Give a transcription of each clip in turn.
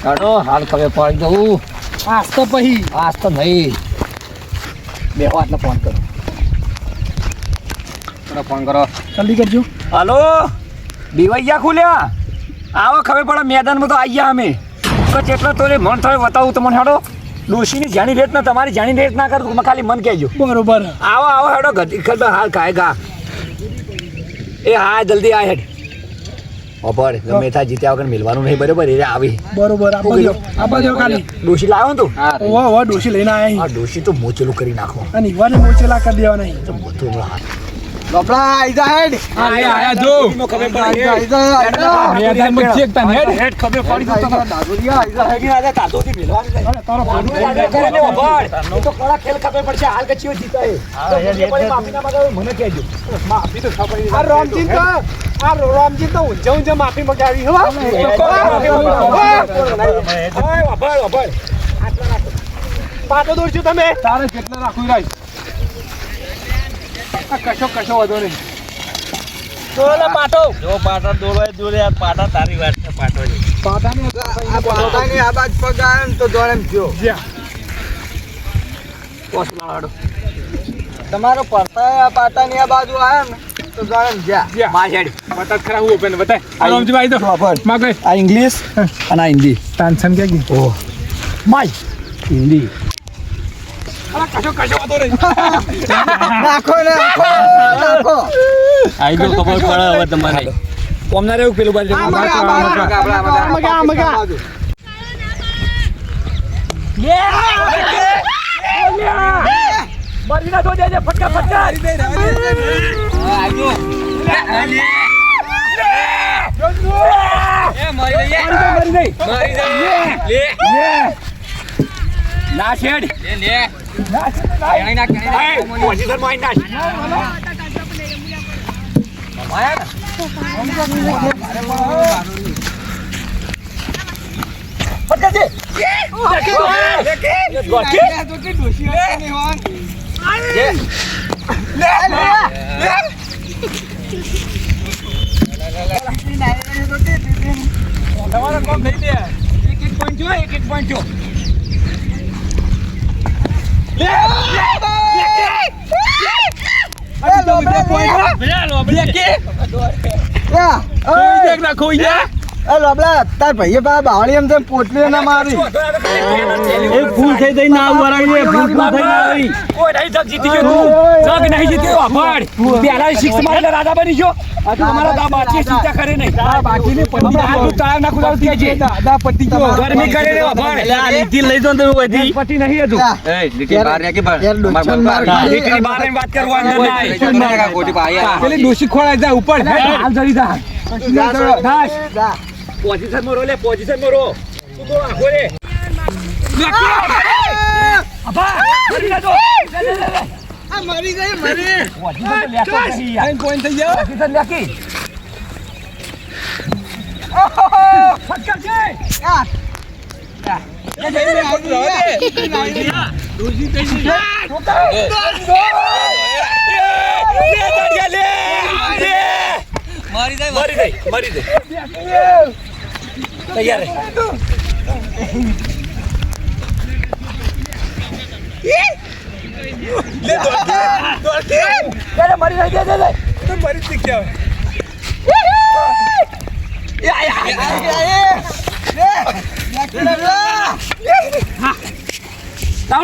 કાઢો હાલ ખબર પડી દઉં આજ તો પછી આજ તો નહીં બેહો એટલે ફોન કરો ફોન કરો જલ્દી કરજો. હાલો દિવાઈયા ખુલ્યા આવો ખબર પડે મેદાનમાં તો આવી ગયા અમે કચ્છ એટલો તો મન થયો બતાવું તમને હેડો ડોશીની જાણી રેત ને તમારી જાણી રેત ના કરું ખાલી મન કહેજો. બરોબર. આવો આવો હેડો ગધી ખબર હાલ ખાય ગા એ હા જલ્દી આ હેડ અબર ગમે ત્યાં જીત્યા વગર મિલવાનું નહીં બરોબર એ આવી બરોબર. આપા ખાલી ડોશી લાવ્યો ને તું ઓવા ડોશી લઈને આયા આ ડોશી તો મોચેલું કરી નાખો અને ઈવાને મોચેલા કરી દેવા નહીં તો બધું બાપડા આઈ જા હેડ આયા જો ખબર પડી આઈ જા મેદાન માં ચેક તા હેડ ખબર પડી તો દાદુરિયા આઈ જા હેડી આજે તાતોથી મિલવાનું તારો તો કડા ખેલ ખબર પડશે હાલ કચ્છીઓ જીતા માફી ના માંગે મને કહેજો માફી તો ખબર આ રામજી તો ઊંચે માફી મગાવી હો પાટો દોરશું તમે તારે કેટલા રાખવું રાઈ કશો વાંધો નહીં દોરો પાટો જો પાટા દોરવાય દોરે આ પાટા તારી વાત છે પાટોની પાટાને આ પાટાની આ બાજ પગાર તો દોડેમ થયો તમારો પડતા આ પાટાની આ બાજુ આયા ને તો દોડેમ જ્યા માં હેડ બતા ખરા હું ઓપન બતા રામજી ભાઈ તો માં કઈ આ ઇંગ્લિશ અને આ હિન્દી ટેન્શન કે કી ઓહ માય હિન્દી કશો વાંધો નહીં નાખો આઈ જો ખબર પડે હવે તમારે કોમના રેવું પેલું બાજુ મારી ના દો દે ફટકા ના શેડ પોઝિશન માં નાખ તમારા કોમ થઈ લે એક પોઈન્ટ જો તાર ભાઈએ બાવળી એમ પોટલી ના મારી ભૂલ થઈ થઈ ના વરાવી ભૂલ થઈ આવી કોઈ નહીં જગ જીતી ગયો તું જગ નહીં જીત્યો અફાડ પહેલા 6 મારેલા રાજા બની ગયો આ તો તમારા દા બાકી ચિંતા કરે નહીં બાકીને પતિ આ તું તાળ ના કુદાવ થઈ છે દાદા પતિ ગયો ગરમી કરે રે અફાડ એટલે આ લીટી લઈ દો તમે બધી પતિ નહીં હતું એ લીટી બહાર રે કે બહાર લીટી બહાર વાત કરવા અંદર નહીં ગોટી પાયા પેલી ડોશી ખોળાઈ જા ઉપર હાલ જરી જા દાસ પોઝિશન માં રો લે પોઝિશન માં રો તું તો આખો રે અબા મરી જા તો આ મરી ગઈ મરી પોઝિશન લેતો નથી યાર પોઈન્ટ થઈ ગયો પોઝિશન લેકી ફટકા છે મરી દે તૈયાર મરી દે મરી જ ગયા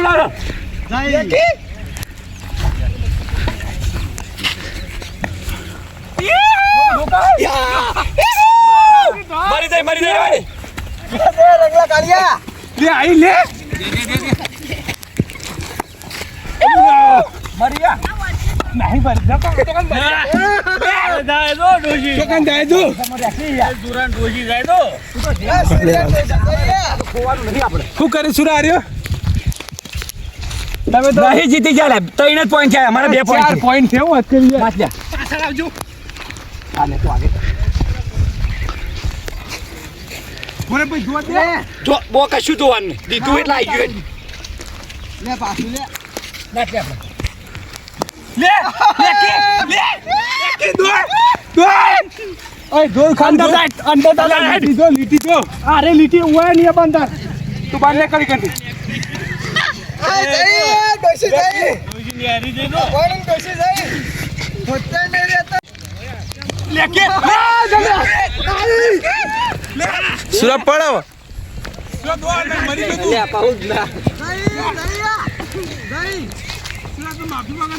લાવ મરી દે રંગલા કાઢ્યા લે આઈ લે મરિયા નહીં ભરી જા જાય દો ડોજી ચોકન જાય દો દુરાન ડોજી જાય દો ખોવાનું નહીં આપણે શું કરી સુરા આર્યો તમે તો નહીં જીતી ગયા 3 જ પોઈન્ટ છે અમારે 2 પોઈન્ટ પોઈન્ટ છે હું અત્યારે પાછ જા પાછળ આવજો આલે તો આગે મને પછી જોવા દે જો બો કશું જોવાનું નહીં દીધું એટલે આવી ગયું લે પાછું લે નાખ આપણે લે લે કે દોડ દોડ ઓય દોર ખાન અંદર લીટી જો અરે લીટી ઉવા નહીં બંદર તું બાર ને કરી કરી લેકે સુરત પડો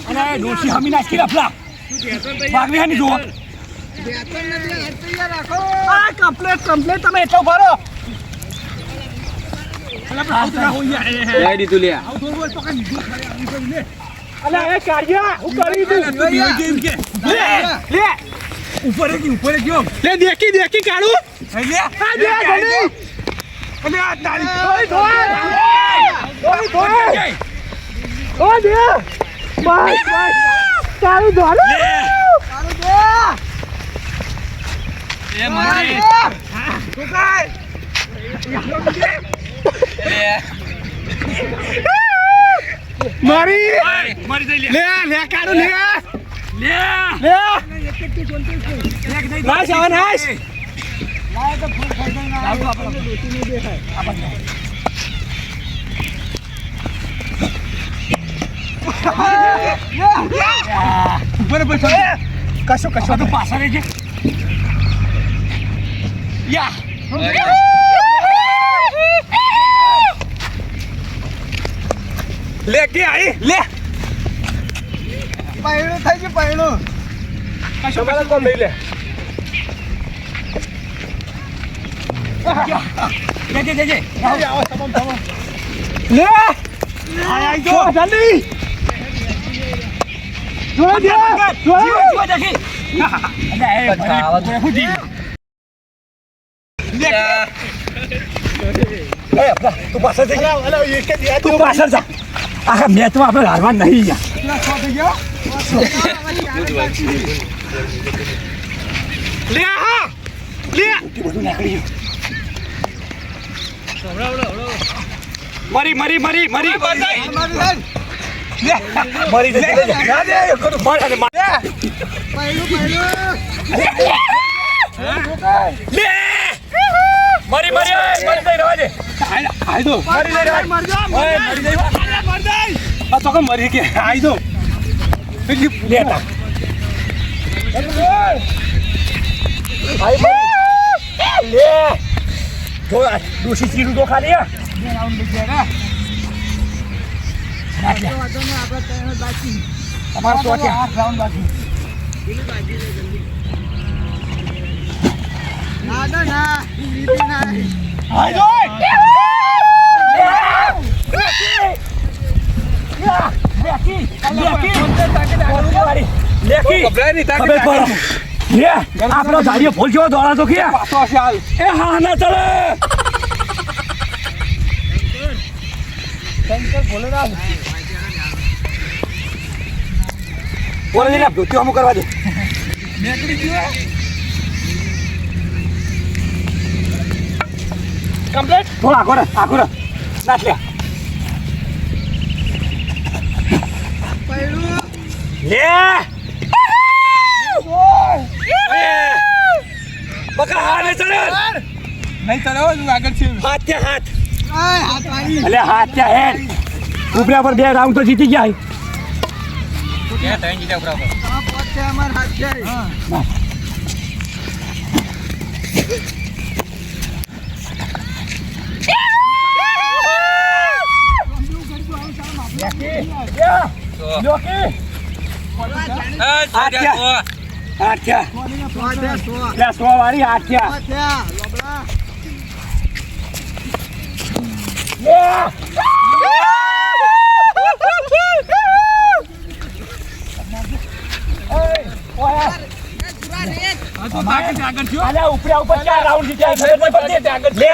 અરે ડોશી હમી નાખી રફલા ભાગવી હાની જુઓ કમ્પ્લેટ તમે એટલો ભરો અલા એ કાઢ્યા હું કરી દઉં લે ઉપર ગયો લે દેખી કાઢું લે આ દે જલ્દી અલે આ તારી ઓય દે બસ તારું ધોરો તારું દે એ મારી તું કાય મારી જઈ લે કાઢું લે નાશ આવા નાશ કશો તો પાછા રહેજે યા લે કે આઈ લે પૈણું થઈ ગયું પૈણું કશો કોમ લઈ લે જજે લે આઈ જો જલ્દી જોઈ દે જીવો જખી અરે એ ફૂટી તું પાછળ જઈ તું પાછળ જા આખા મેચમાં આપણે હારવા નહીં યાર લે હા લે બધું નીકળી ગયું મરી મરી મરી કે આઈ દો લેતા લે જો દોશી ચીરું તો ખાલી તમારે તો આપડો ધાડીઓ ફૂલ જેવો દોડા તો કે એ હા ના ચલે બોલે ને ધોતી અમુક કરવા દે કમ્પ્લીટ થોડા આખો નાખ લે બકા હાથ ચડે નહીં ચડ્યો આગળ છે હાથ ત્યાં હાથ અલે હાથ ત્યાં હેડ ઉપરા પર 2 રાઉન્ડ તો જીતી ગયા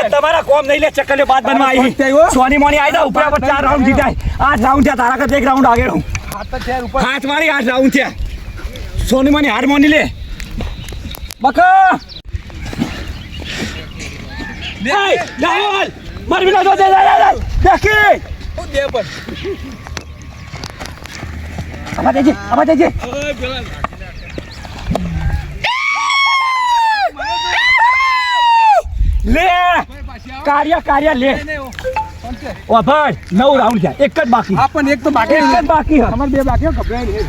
તમારા કોમ નહીં લે ચક્કર બાદ બનવા આવી સોની મોની આવી ઉપર 4 રાઉન્ડ જીતાય 8 રાઉન્ડ થયા તારા કરતા 1 રાઉન્ડ આગળ હું હાથ મારી 8 રાઉન્ડ થયા સોની મોની હાર મોની લે બકા મારી વિના દે દેખી દે પણ આવા દેજે લે કાર્ય લે ઓ ભાઈ 9 રાઉન્ડ છે એક જ બાકી હા પણ એક તો બાકી એક જ બાકી છે અમારે 2 બાકી ગભરાય નહીં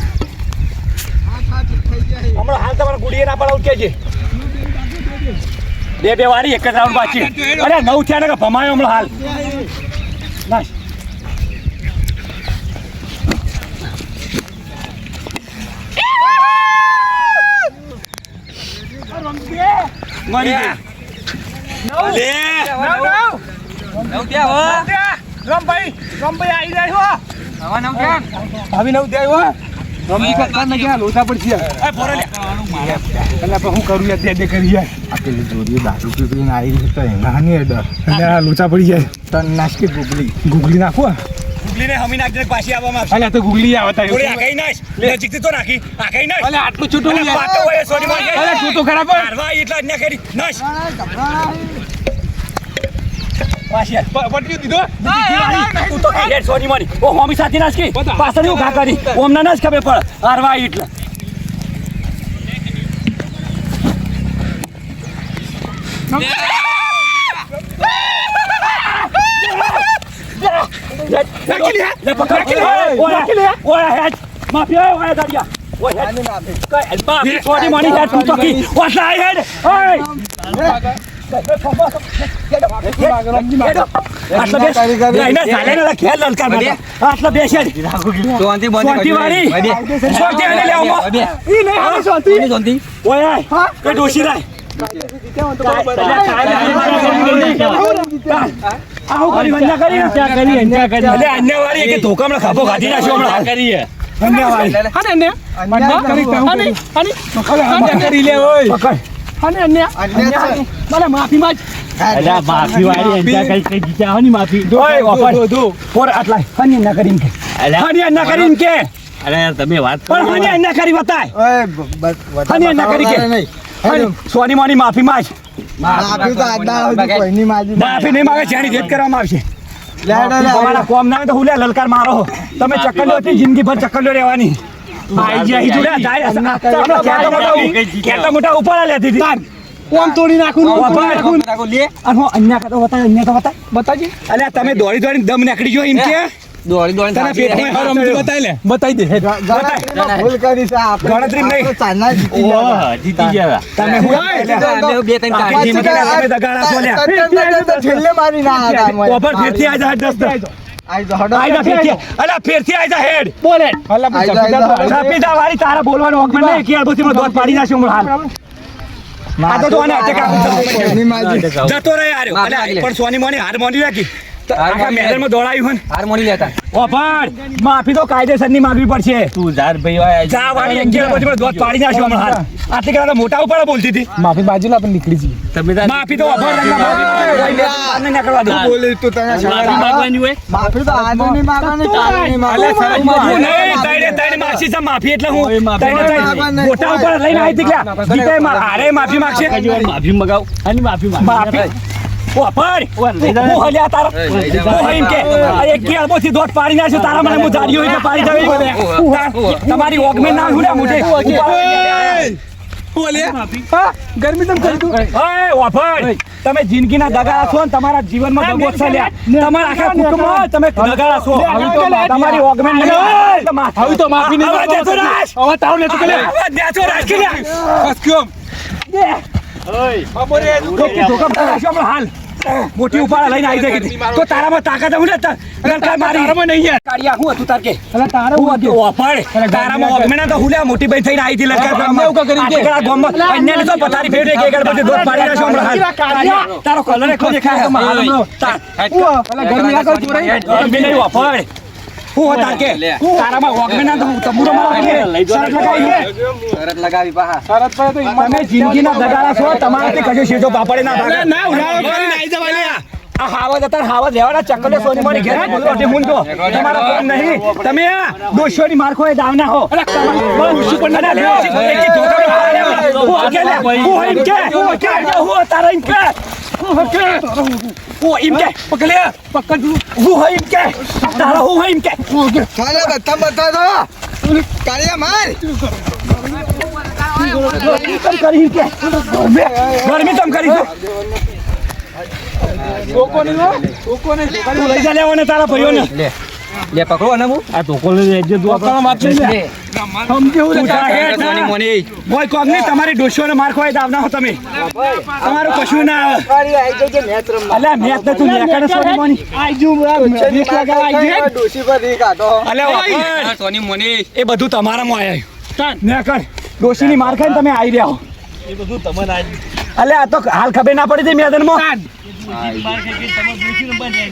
હમણાં હાલ તમારે ગુડીએ ના પડાવ કે છે બે વાળી એક જ રાઉન્ડ બાકી અરે 9 થયા ને કે ભમાયો હમણાં હાલ નાશ મરી ગઈ લે રમભાઈ આવી જાય હો હવે નવ જાય હો રમી કરતા ને ક્યાં લોચા પડશે એ પોરે લે એટલે હું કરું યાર તે કરી યાર પેલી જોડી દારૂ પીપીને આવી તો એના નહીં ડર અને આ લોચા પડી જાય તન નાશકી ગુગલી નાખો ગુગલીને હમી નાખી પાછી આવવામાં આવશે અલ્યા તો ગુગલી આવતા થોડી આગાઈ નાખ નજીકથી તો નાખી આગાઈ નાખ અલ્યા આટલું છૂટું અલ્યા પાટો હોય સોરી માર ગઈ અલ્યા છૂટું ખરાબ હોય. મારવા એટલા અન્ય કરી નાશ ગભરાણા પાછી આવ. પટ્ટી દીધો તું તો કઈ હેડ સોરી મારી ઓ હોમી સાથે નાખી પાછળ હું ઘા કરી ઓમના ના જ ખબર પડ હારવા એટલે લે પકડ ઓય ઓય હેડ માફી ઓય દાડિયા ઓય હેડ કઈ માફી સોરી મારી હેડ તું તો કી ઓય હેડ ઓય ખાપો ખાધી નાખ્યો હમણાં કરીએ કરી લે ઓય માફી માંગ અલ્યા માફી વાળી અંજા કઈ જીત્યા હો ની માફી અરે તમે વાત સોની મોની માફી માંગ માફી તો આજના સુધી કોઈની માજી માફી નહીં માંગે જેની ભેટ કરવામાં આવશે લે તમારા કોમ ના હોય તો હુલે લલકાર મારો તમે ચક્કર હતી જિંદગી ભર ચક્કર રહેવાની કેટલા મોટા ઉપાડા લેતી હતી ઓમ તોડી નાખું અન્ય તો બતાવી અલ્યા તમે દોડી દોડી દમ નીકળી ગયો એમ કે તને પેટમાં બતાવી લે બતાવી દે ભૂલ કરી છે આપણે ગણતરી નહીં. તો ચાલના જીતી ઓહ જીતી ગયા તમે છેલ્લે મારી ના હતા ઓફર ફેરથી આઈ જા 10 આઈ તો હડો આઈ જા ફેરથી અલ્યા ફેરથી આઈ જા હેડ બોલે હલ્લા આઈ જા. છાપી વાળી તારા બોલવાનો હક નહીં કે અડબોસીમાં દોત પાડી નાખ્યો હમણાં હાલ આ તો આને અટેક કોઈની માજી જતો રહે યાર અલ્યા પણ સોની મોની હાર મોની રાખી આખા મેદાનમાં દોડાયું હોય ને હારમોની લેતા ઓફર માફી તો કાયદેસરની માંગવી પડશે તું જાર ભાઈ જા વાળી 11 પછી દોત પાડી નાખ્યો હમણાં હાલ આટલી કરા મોટા ઉપર બોલતી હતી માફી બાજુ આપણે નીકળી જઈએ તમે માફી તો ઓફર ના કરવા દો બોલે તો તને માફી માંગવાની હોય માફી તો આજે નહીં માંગવાની કાલે નહીં માંગવાની હું નહીં તઈને માગશી છે માફી એટલે હું માફી તઈને મોટા ઉપર લઈને આવી હતી કે જીતે આરે માફી માગશે માફી મગાવ અને માફી માફી ઓફર હું હલ્યા તારા હું એમ કે એક કે અબોથી દોટ પાડી નાખ્યો તારા મને હું જાડ્યો એટલે પાડી જાવી તમારી ઓગમે ના હુડે મોટે બોલે હા ગરમી તમ કરી તું ઓય ઓફર તમે જિંદગીના દગાડા છો ને તમારા જીવનમાં દગો ચાલ્યા તમારા આખા કુટુંબમાં તમે દગાડા છો તમારી ઓગમે હવે તો માફી નહીં હવે દેતો રાજ હવે તાવ ને તું કે હવે દેતો રાજ કે બસ કેમ હાલ મોટી ઉપાડા લઈને આવી જાય તો તારામાં તાકાત હું લલકાર મારી તારામાં નહીં યાર કાઢિયા હું હતું તાર કે અલા તારે હું હતું ઓફર તારામાં ઓગમેના તો હુલ્યા મોટી ભાઈ થઈને આવી હતી લલકાર અમને એવું કરી દે. આટલા ગામમાં અન્યને તો પથારી ફેરવે કે એકડ પછી દોત પાડી નાખ્યો હમણાં હાલ. તારો કલર એકલો દેખાય તો મારો અલા ગરમી આ કર ચોરાઈ ગરમી નહીં ઓફર હું હતા કે તારામાં ઓગમેના તો તબુરો મારો શરત લગાવી લગાવી પાહા શરત પર તો તમે જિંદગીના દગાડા છો તમારાથી કશો શેજો પાપડે ના ભાગે ના ઉડાવ કરીને આવી જવા આ હાવજ હતા હાવજ લેવાના ચક્કલે સોની મારી ઘેર બોલવાથી મૂંઝો તમારા કોમ નહીં તમે આ દોષોની મારખો એ દાવના હો દોષી પણ ના લે હું તારા ઇમ કે હું ઇમ કે પકડે પકડ હું ઇમ કે તારા હું ઇમ કે ચાલે બતા દો કાળિયા માર ગરમી તમ કરી કે ગરમી તમ કરી ટોકો નહીં હો. ટોકો નહીં. તું લઈ જા લેવો ને તારા ભાઈઓને લે પકડો ને હું આ ટોકો લઈ લેજે તું ટોકાનો વાત નહીં લે. સમજ્યું તું ને જા કાકા? હેઠ ના. કોઈ કોક નહીં તમારી ડોશીઓને માર ખવાય તો આવના હો તમે તમારું કશું ના આવે ફરી આઈ જજે મેચ રમવા. અલ્યા મેચ તો તું લેકર સોની મોની આઈ જુ ડોશીની દેખ લગાવ આઈ માથે જુ. ડોશી પર રી કાઢો. અલ્યા વાપર. સોની મોની એ બધું તમારામાં આયા ચાલ. નેકર ડોશીની માર ખાઈને તમે આવી રહ્યા હો એ બધું તમને આઈ. અલ્યા આ તો હાલ ખબર ના પડી હતી મેદાનમાં ચાલ.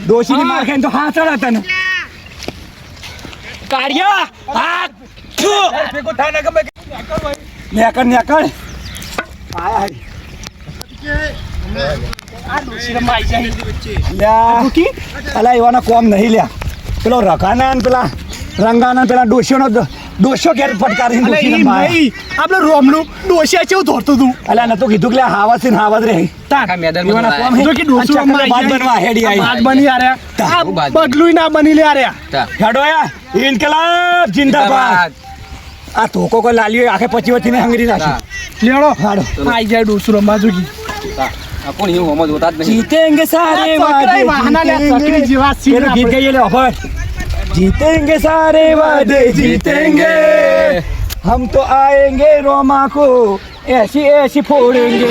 ડોશીની માર ખાઈને તો હા ચડ હતા ને કાઢ્યા હાથ છુ. નેકર નેકર આયા આ ડોશીને માઈ જાય. લ્યા અલા એવાના કોમ નહીં લ્યા પેલો રકાના ને પેલા રંગાના ને પેલા ડોશીઓ ઘેર ફટકારી અલે ઈ નહીં. આપણે રોમનું ડોશિયા કેવું ધોરતું તું. અલા નતું કીધું કે હાવત છે ને હાવત રે તાર. એવાના કોમ હે. જો કે ડોશી આ ચકલા બાદ બનવા હેડી બાદ આવી બની આર્યા. આ બદલુય ના બની લે આર્યા. હેડો યા ઇનકલાબ જિંદાબાદ આ ધોકો કોઈ લાલ્યો આખે પછી વચ્ચે ને હંગરી નાખી લેડો. હાડો આઈ જાય ડોસું રમવા જોગી. કોણ એવું હમજ હોતા જ નહીં જીતેંગે સારે ચકરાઈ વાહના લે, ચકરી જેવા સીન પેલું ગીત આપણે. ગઈએ લે ઓફર जीतेंगे सारे वादे जीतेंगे हम तो आएंगे रोमा को ऐसी ऐसी फोड़ेंगे